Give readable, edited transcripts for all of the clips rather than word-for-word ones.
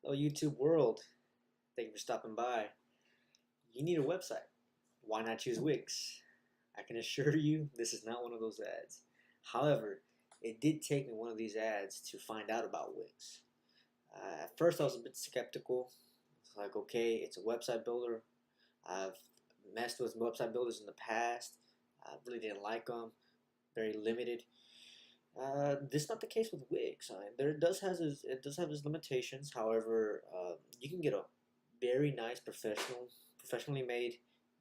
Hello, YouTube world. Thank you for stopping by. You need a website. Why not choose Wix? I can assure you this is not one of those ads. However, it did take me one of these ads to find out about Wix. At first, I was a bit skeptical. It's like, okay, it's a website builder. I've messed with website builders in the past. I really didn't like them. Very limited. This is not the case with Wix. It does have its limitations. However, you can get a very nice professionally made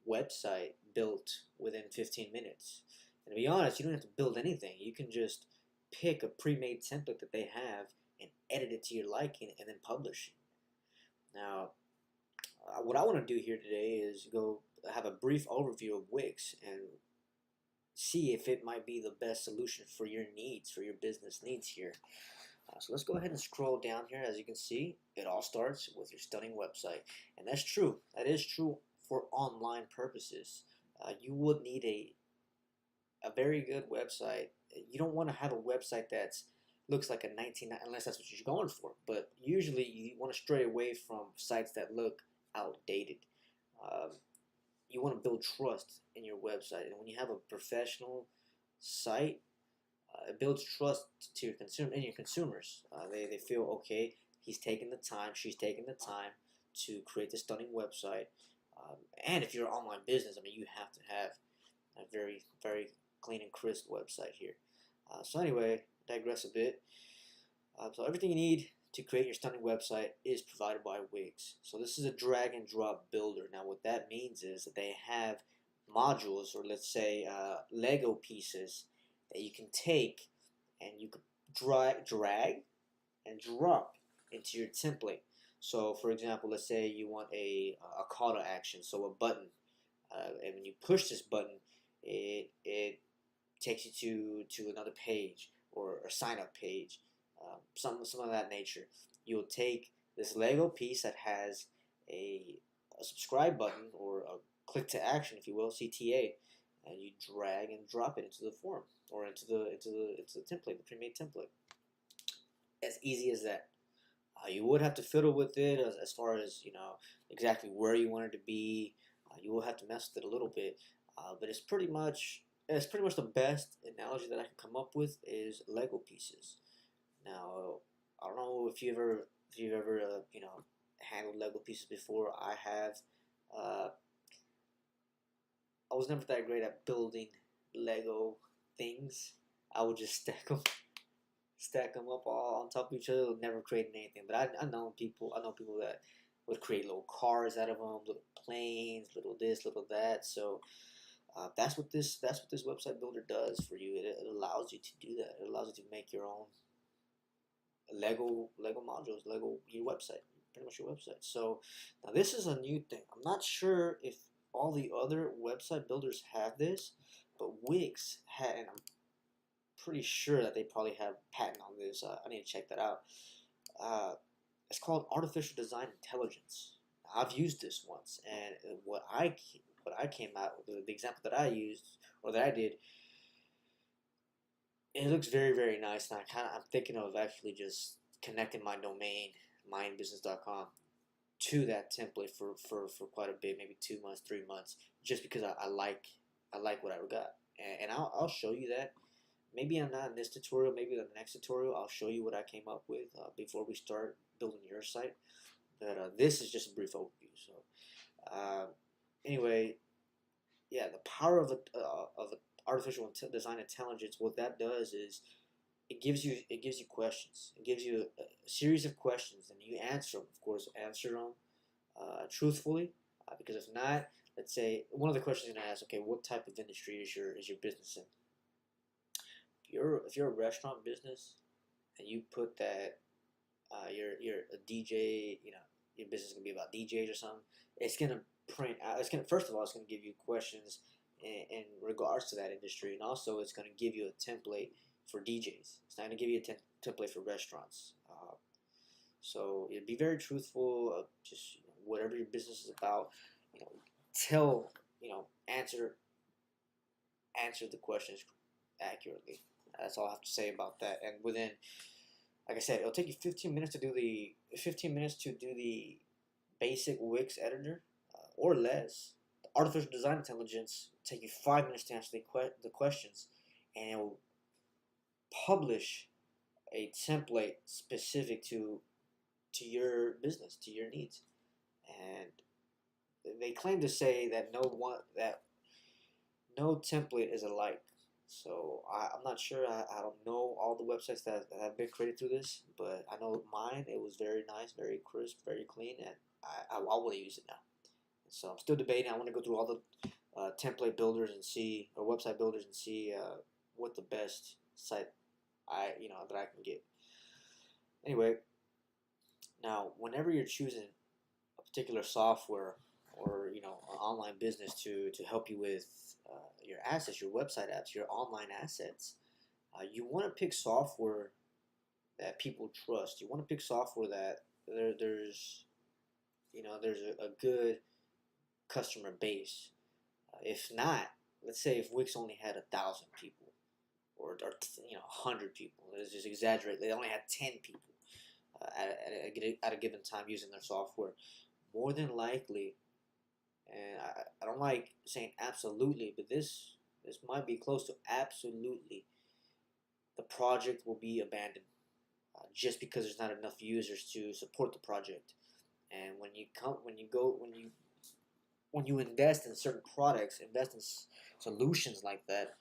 website built within 15 minutes. And to be honest, you don't have to build anything. You can just pick a pre-made template that they have and edit it to your liking and then publish it. Now, what I want to do here today is go have a brief overview of Wix and see if it might be the best solution for your needs, for your business needs here. So let's go ahead and scroll down here. As you can see, it all starts with your stunning website. And that's true. That is true for online purposes. You would need a very good website. You don't want to have a website that's looks like a 19, unless that's what you're going for. But usually you want to stray away from sites that look outdated. Um, you want to build trust in your website, and when you have a professional site, it builds trust to your consumers. They feel okay. He's taking the time. She's taking the time to create this stunning website. And if you're an online business, I mean, you have to have a very clean and crisp website here. So anyway, digress a bit. So everything you need to create your stunning website is provided by Wix. So this is a drag and drop builder. Now what that means is that they have modules, or let's say Lego pieces, that you can take and you could drag and drop into your template. So for example, let's say you want a call to action, so a button, and when you push this button, it takes you to another page, or a sign up page, some of that nature. You'll take this Lego piece that has a subscribe button, or a click to action, if you will, CTA, and you drag and drop it into the form, or into the template, the pre-made template. As easy as that. You would have to fiddle with it as far as exactly where you want it to be. You will have to mess with it a little bit, but it's pretty much the best analogy that I can come up with is Lego pieces. Now, I don't know if you've ever handled Lego pieces before. I have. Uh, I was never that great at building Lego things. I would just stack them up all on top of each other, never creating anything. But I know people that would create little cars out of them, little planes, little this, little that. So that's what this website builder does for you. It allows you to do that. It allows you to make your own Lego modules, Lego your website, pretty much your website. So now this is a new thing. I'm not sure if all the other website builders have this, but Wix had, and I'm pretty sure that they probably have patent on this. I need to check that out. Uh, it's called artificial design intelligence. I've used this once, and what I came out with, the example that I used, or that I did, it looks very nice, and I'm thinking of actually just connecting my domain, mindbusiness.com, to that template for quite a bit, maybe 2 months, 3 months, just because I like what I got, and I'll show you that. Maybe I'm not in this tutorial. Maybe in the next tutorial, I'll show you what I came up with before we start building your site. But this is just a brief overview. So uh, anyway, yeah, the power of artificial design intelligence. What that does is it gives you questions. It gives you a series of questions, and you answer them. Of course, answer them truthfully, because if not, let's say one of the questions you're gonna ask, okay, what type of industry is your business in? If you're a restaurant business and you put that you're a DJ, your business is gonna be about DJs or something. It's gonna print out. It's gonna first of all, it's gonna give you questions in regards to that industry, and also it's gonna give you a template for DJs. It's not gonna give you a template for restaurants. So it'd be very truthful. Just whatever your business is about, you know, tell answer the questions accurately. That's all I have to say about that. And within like I said, it'll take you 15 minutes to do the basic Wix editor, or less. The artificial design intelligence will take you 5 minutes to answer the questions, and it will publish a template specific to your business, to your needs. And they claim to say that no template is alike. So I'm not sure. I don't know all the websites that have been created through this, but I know mine. It was very nice, very crisp, very clean, and I want to use it now. So I'm still debating. I want to go through all the template builders and see, or website builders, and see what the best site that I can get. Anyway, now whenever you're choosing a particular software or an online business to help you with your assets, your website apps, your online assets, you want to pick software that people trust. You want to pick software that there's a good customer base. If not, let's say if Wix only had 1,000 people or 100 people, let's just exaggerate. They only had 10 people at a given time using their software. More than likely, and I don't like saying absolutely, but this might be close to absolutely, the project will be abandoned just because there's not enough users to support the project. And when you invest in certain products, invest in solutions like that,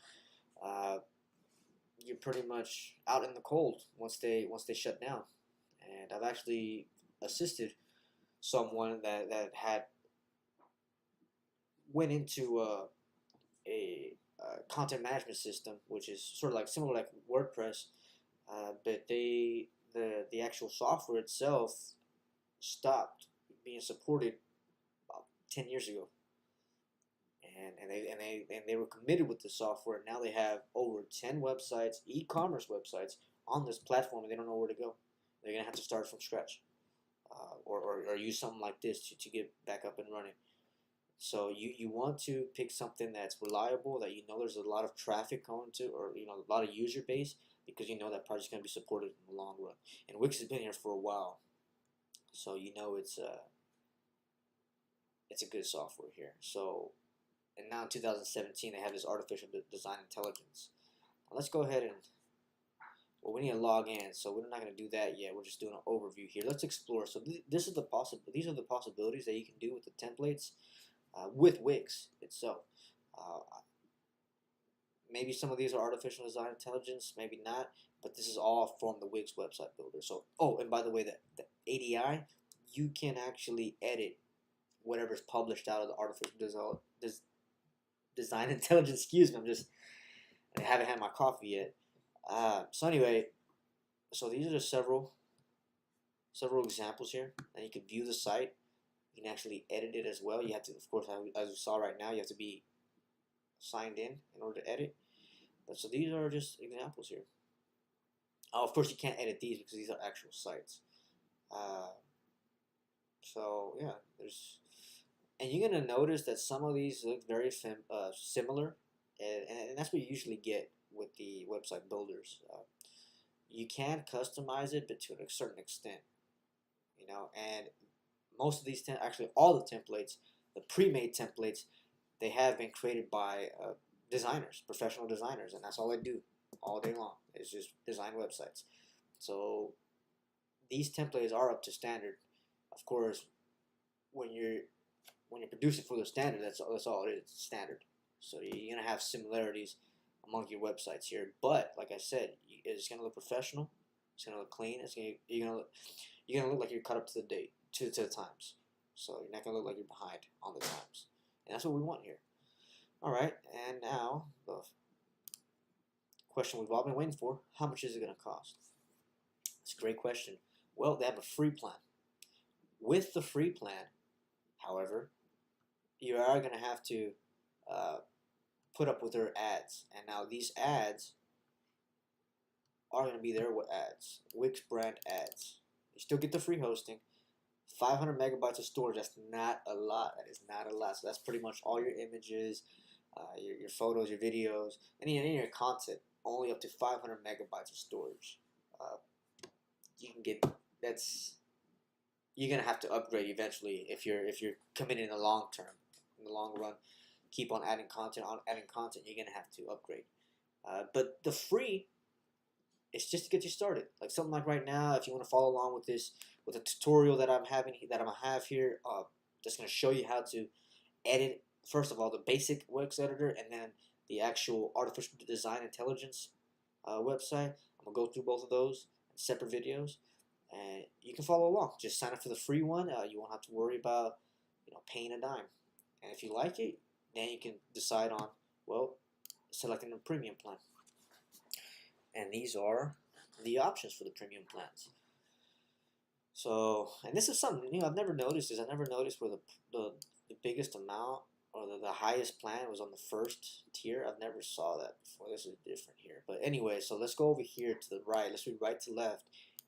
uh, you're pretty much out in the cold once they shut down. And I've actually assisted someone that had went into a content management system, which is sort of like similar like WordPress, but the actual software itself stopped being supported about 10 years ago, and they were committed with the software. Now they have over 10 e-commerce websites on this platform, and they don't know where to go. They're gonna have to start from scratch, or use something like this to get back up and running. So you want to pick something that's reliable, that there's a lot of traffic going to, or a lot of user base, because that project's going to be supported in the long run. And Wix has been here for a while, so it's a good software here. So, and now in 2017 they have this artificial design intelligence. Now let's go ahead and, well, we need to log in, so we're not going to do that yet. We're just doing an overview here. Let's explore. So these are the possibilities that you can do with the templates. With Wix itself. Maybe some of these are artificial design intelligence, maybe not, but this is all from the Wix website builder. So, and by the way, the ADI, you can actually edit whatever's published out of the artificial design intelligence. Excuse me, I haven't had my coffee yet. So anyway, so these are just several examples here, and you can view the site. You can actually edit it as well. You have to, of course, as we saw right now, you have to be signed in order to edit. But so these are just examples here. Oh, of course, you can't edit these because these are actual sites. So yeah, and you're gonna notice that some of these look very similar, and that's what you usually get with the website builders. You can customize it, but to a certain extent, and most of these, actually all the templates, the pre-made templates, they have been created by designers, professional designers, and that's all they do all day long. It's just design websites. So these templates are up to standard. Of course, when you're producing for the standard, that's all it is, standard. So you're gonna have similarities among your websites here, but like I said, it's gonna look professional. It's gonna look clean. You're gonna look like you're cut up to the date. To the times, so you're not gonna look like you're behind on the times, and that's what we want here. All right, and now the question we've all been waiting for: how much is it gonna cost? It's a great question. Well, they have a free plan. With the free plan, however, you are gonna have to put up with their ads, and now these ads are gonna be their ads, Wix brand ads. You still get the free hosting. 500 megabytes of storage, that's not a lot. That is not a lot. So that's pretty much all your images, your photos, your videos, any of your content, only up to 500 megabytes of storage. you can get that's you're gonna have to upgrade eventually if you're committed in the long term, in the long run. Keep on adding content, you're gonna have to upgrade. But the free, it's just to get you started. Like something like right now, if you want to follow along with this, with a tutorial that I'm gonna have here, just gonna show you how to edit. First of all, the basic Wix editor, and then the actual artificial design intelligence website. I'm gonna go through both of those in separate videos, and you can follow along. Just sign up for the free one. You won't have to worry about paying a dime. And if you like it, then you can decide on selecting a premium plan. And these are the options for the premium plans. So, and this is something I've never noticed. I've never noticed where the biggest amount or the highest plan was on the first tier. I've never saw that before. This is different here. But anyway, so let's go over here to the right. Let's read right to left.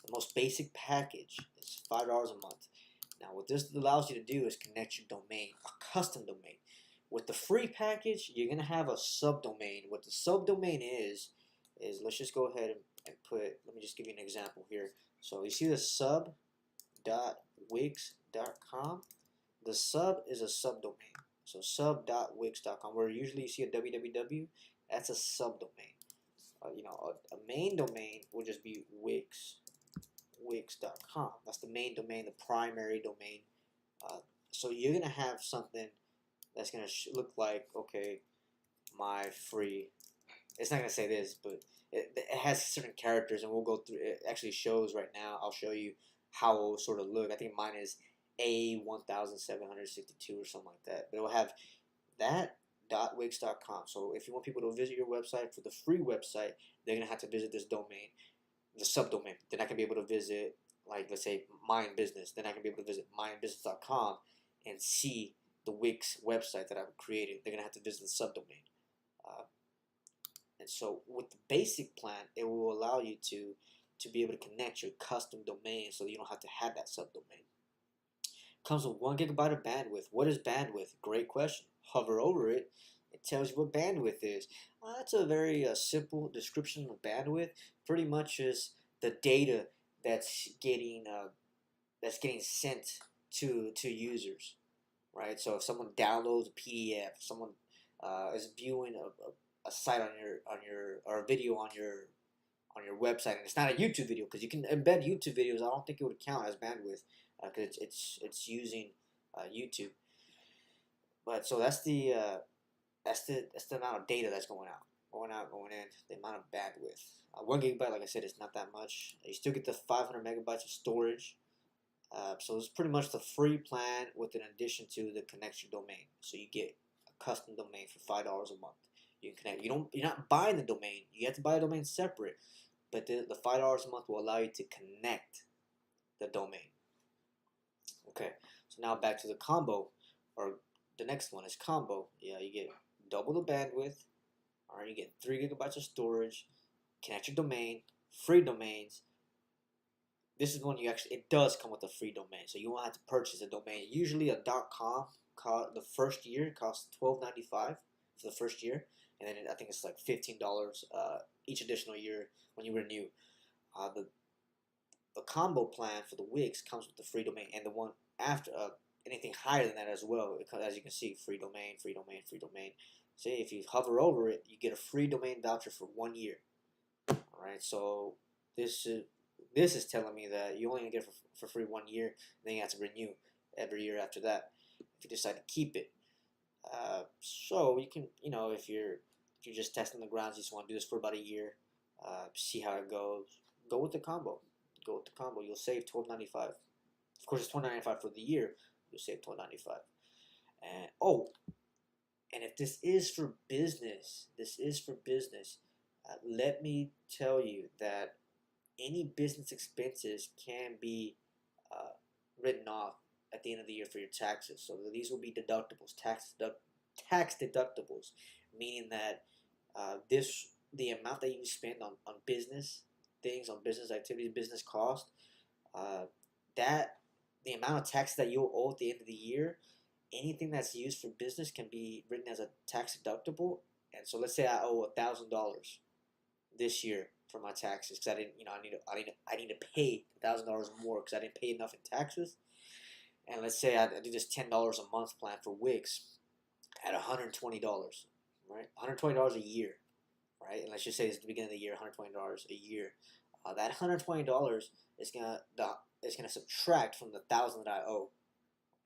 The most basic package is $5 a month. Now, what this allows you to do is connect your domain, a custom domain. With the free package, you're gonna have a subdomain. What the subdomain is let's just go ahead and put. Let me just give you an example here. So you see the sub.wix.com. The sub is a subdomain. So sub.wix.com, where usually you see a www, that's a subdomain. A main domain will just be wix.com. That's the main domain, the primary domain. So you're gonna have something that's gonna look like, okay, my free. It's not gonna say this, but it has certain characters, and we'll go through. It actually shows right now. I'll show you how it will sort of look. I think mine is A1762 or something like that. But it will have that .wix.com. So if you want people to visit your website for the free website, they're gonna have to visit this domain, the subdomain. They're not gonna be able to visit, like, let's say Mind Business. They're not gonna be able to visit mindbusiness.com and see the Wix website that I've created. They're gonna have to visit the subdomain. And so with the basic plan, it will allow you to be able to connect your custom domain so that you don't have to have that subdomain. Comes with 1 gigabyte of bandwidth. What is bandwidth? Great question. Hover over it. It tells you what bandwidth is. That's a very simple description of bandwidth. Pretty much is the data that's getting sent to users, right? So if someone downloads a PDF, someone is viewing a site on your or a video on your website, and it's not a YouTube video, because you can embed YouTube videos. I don't think it would count as bandwidth because it's using YouTube. But so that's the amount of data that's going in, the amount of bandwidth. 1 gigabyte, like I said, is not that much. You still get the 500 megabytes of storage. So it's pretty much the free plan with an addition to the connection domain. So you get a custom domain for $5 a month. You can connect. You're not buying the domain. You have to buy a domain separate. But the $5 a month will allow you to connect the domain. Okay. So now back to the combo, or the next one is combo. Yeah, you get double the bandwidth. All right, you get 3 gigabytes of storage. Connect your domain. Free domains. This is one it does come with a free domain, so you won't have to purchase a domain. Usually a .com, the first year costs $12.95 for the first year, and then I think it's like $15 each additional year when you renew. The combo plan for the Wix comes with the free domain, and the one after anything higher than that as well. As you can see, free domain, free domain, free domain. See, if you hover over it, you get a free domain voucher for 1 year. All right, so this is telling me that you only gonna get it for free 1 year, then you have to renew every year after that if you decide to keep it. So you can, if you're just testing the grounds, you just want to do this for about a year, see how it goes. Go with the combo. You'll save $12.95. Of course, it's $12.95 for the year. You'll save $12.95. And if this is for business, let me tell you that any business expenses can be written off at the end of the year for your taxes. So these will be deductibles, tax deductibles, meaning that the amount that you spend on business things, on business activities, business cost, that the amount of tax that you'll owe at the end of the year, anything that's used for business can be written as a tax deductible. And so let's say I owe $1,000 this year. for my taxes because I didn't, I need to pay $1,000 more because I didn't pay enough in taxes. And let's say I do this $10 a month plan for Wix at $120, right? $120 a year, right? And let's just say it's the beginning of the year, $120 a year. That $120 is gonna subtract from the 1,000 that I owe.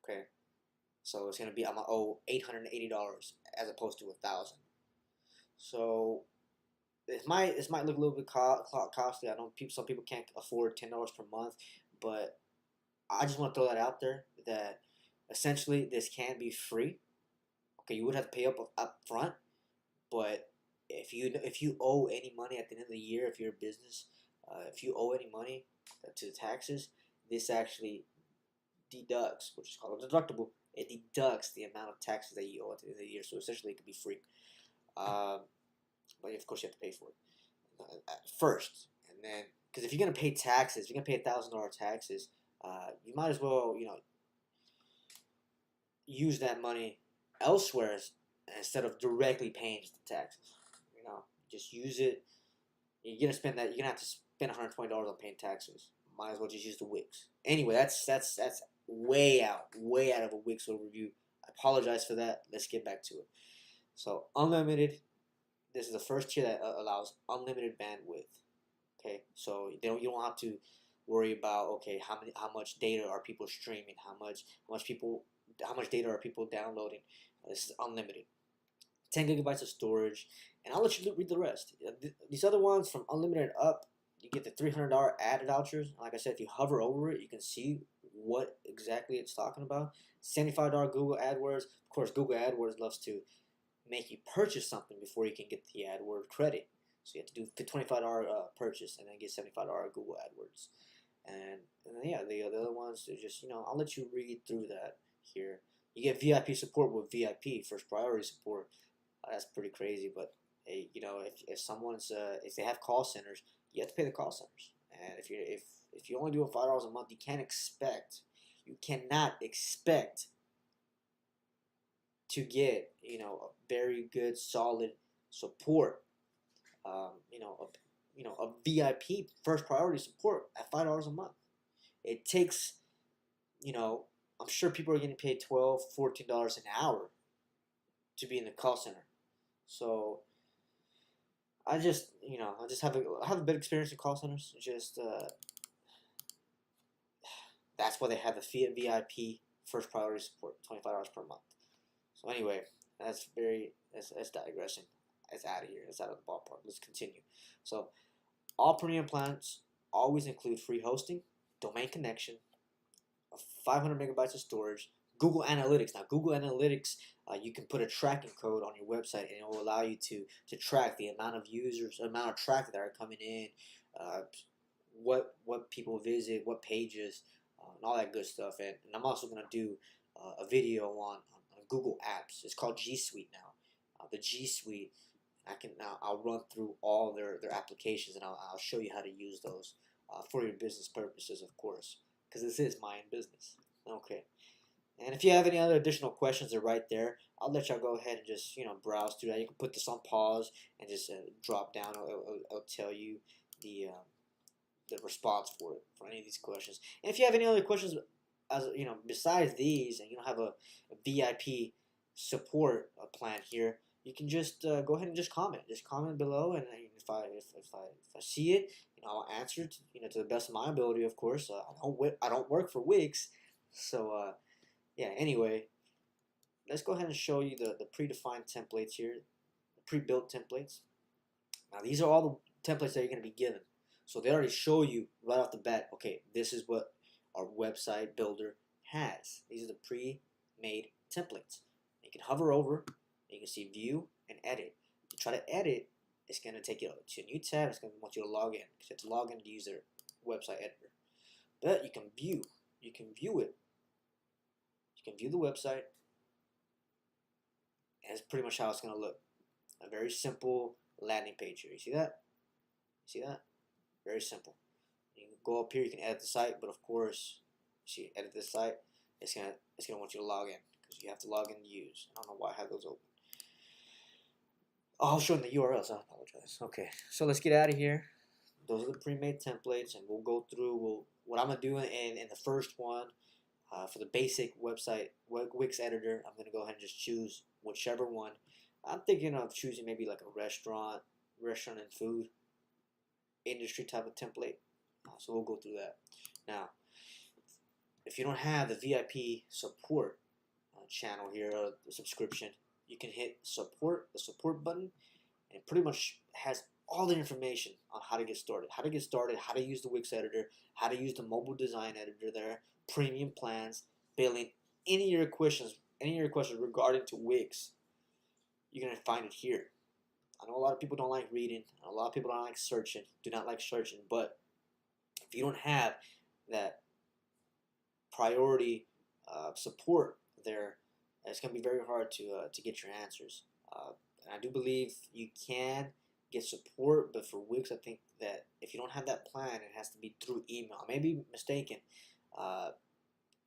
Okay, so it's gonna be I'm gonna owe $880 as opposed to 1,000. So this might look a little bit costly. I know some people can't afford $10 per month, but I just want to throw that out there that essentially this can be free. Okay, you would have to pay up front, but if you owe any money at the end of the year, if you're a business, if you owe any money to the taxes, this actually deducts, which is called a deductible. It deducts the amount of taxes that you owe at the end of the year. So essentially, it could be free. But of course, you have to pay for it at first, and then because if you're gonna pay taxes, if you're gonna pay $1,000 taxes, you might as well use that money elsewhere instead of directly paying the taxes. Just use it. You're gonna spend that. You're gonna have to spend $120 on paying taxes. Might as well just use the Wix. Anyway, that's way out of a Wix overview. I apologize for that. Let's get back to it. So unlimited. This is the first tier that allows unlimited bandwidth. Okay, so you don't have to worry about how much data are people streaming, how much data are people downloading. This is unlimited. 10 gigabytes of storage, and I'll let you read the rest. These other ones from unlimited up, you get the $300 ad vouchers. Like I said, if you hover over it, you can see what exactly it's talking about. $75 Google AdWords. Of course, Google AdWords loves to make you purchase something before you can get the AdWords credit. So you have to do the $25 purchase and then get $75 Google AdWords. And then, yeah, the other ones are just, I'll let you read through that here. You get VIP support with VIP, first priority support. That's pretty crazy, but hey, if someone's if they have call centers, you have to pay the call centers. And if you're only doing $5 a month, you cannot expect to get a very good solid support, a VIP first priority support at $5 a month. It takes, I'm sure people are getting paid $12, $14 an hour to be in the call center. So I just have a bit experience in call centers. Just that's why they have the VIP first priority support, $25 per month. So anyway, that's digressing. It's out of here. It's out of the ballpark. Let's continue. So all premium plans always include free hosting, domain connection, 500 megabytes of storage, Google Analytics. Now, Google Analytics, you can put a tracking code on your website, and it will allow you to track the amount of users, the amount of traffic that are coming in, what people visit, what pages, and all that good stuff. And I'm also going to do a video on Google Apps. It's called G Suite now. The G Suite, I'll run through all their applications, and I'll show you how to use those for your business purposes, of course, because this is my own business. Okay. And if you have any other additional questions, they're right there. I'll let y'all go ahead and just browse through that. You can put this on pause and just drop down. It'll tell you the response for any of these questions. And if you have any other questions, besides these, and you don't have a VIP support plan here, you can just go ahead and just comment. Just comment below, and if I see it, I'll answer to the best of my ability. Of course, I don't work for Wix, so yeah. Anyway, let's go ahead and show you the predefined templates here, the pre-built templates. Now these are all the templates that you're going to be given. So they already show you right off the bat, okay, this is what our website builder has. These are the pre-made templates. You can hover over, you can see view and edit. If you try to edit, it's going to take you to a new tab. It's going to want you to log in, because you have to log in to use their website editor. But you can view it. You can view the website, and it's pretty much how it's going to look. A very simple landing page here. You see that? See that? Very simple. You can go up here, you can edit the site, but of course, see, edit this site, it's gonna want you to log in, because you have to log in to use. I don't know why I have those open. Oh, I'll show them the URLs. I apologize. Okay, so let's get out of here. those are the pre-made templates, and we'll go through what I'm gonna do in the first one. For the basic website Wix editor, I'm gonna go ahead and just choose whichever one. I'm thinking of choosing maybe like a restaurant and food industry type of template. So we'll go through that. Now, if you don't have the VIP support channel here, or the subscription, you can hit the support button, and it pretty much has all the information on how to get started, how to use the Wix editor, how to use the mobile design editor there, premium plans, billing, any of your questions regarding to Wix, you're gonna find it here. I know a lot of people don't like reading, a lot of people don't like searching, do not like searching, but if you don't have that priority support there, it's going to be very hard to get your answers. And I do believe you can get support, but for Wix, I think that if you don't have that plan, it has to be through email. I may be mistaken. I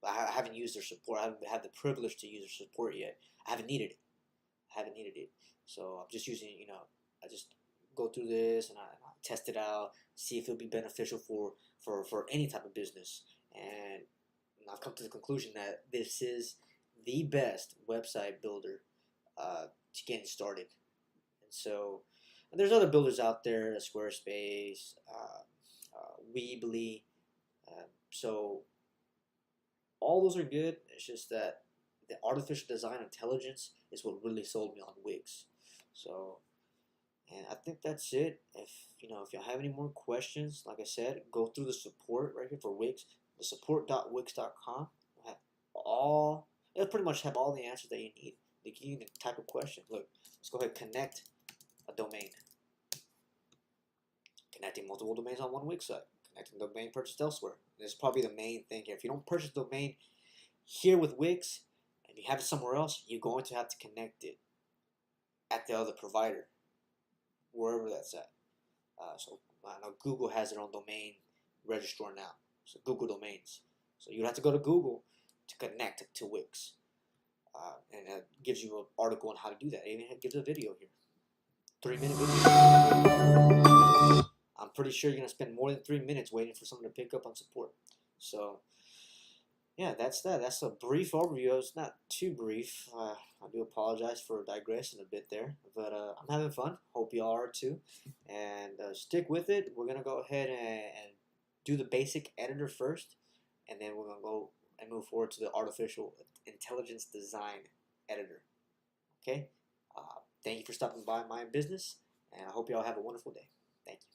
haven't used their support. I haven't had the privilege to use their support yet. I haven't needed it. So I'm just using, I just go through this and I test it out, see if it'll be beneficial for any type of business. And I've come to the conclusion that this is the best website builder to getting started. And there's other builders out there, Squarespace, Weebly. So all those are good. It's just that the artificial design intelligence is what really sold me on Wix. So, and I think that's it. If y'all have any more questions, like I said, go through the support right here for Wix, the support.wix.com. It'll pretty much have all the answers that you need. You can type a question. Look, let's go ahead and connect a domain. Connecting multiple domains on one Wix site. Connecting domain purchased elsewhere. This is probably the main thing here. If you don't purchase a domain here with Wix and you have it somewhere else, you're going to have to connect it at the other provider, wherever that's at. So I know Google has their own domain registrar now. So Google Domains. So you have to go to Google to connect to Wix. And it gives you an article on how to do that. It even gives a video here. 3-minute video. I'm pretty sure you're going to spend more than 3 minutes waiting for someone to pick up on support. So, yeah, that's that. That's a brief overview. It's not too brief. I do apologize for digressing a bit there. But I'm having fun. Hope you all are too. And stick with it. We're going to go ahead and do the basic editor first. And then we're going to go and move forward to the artificial intelligence design editor. Okay? Thank you for stopping by my business, and I hope you all have a wonderful day. Thank you.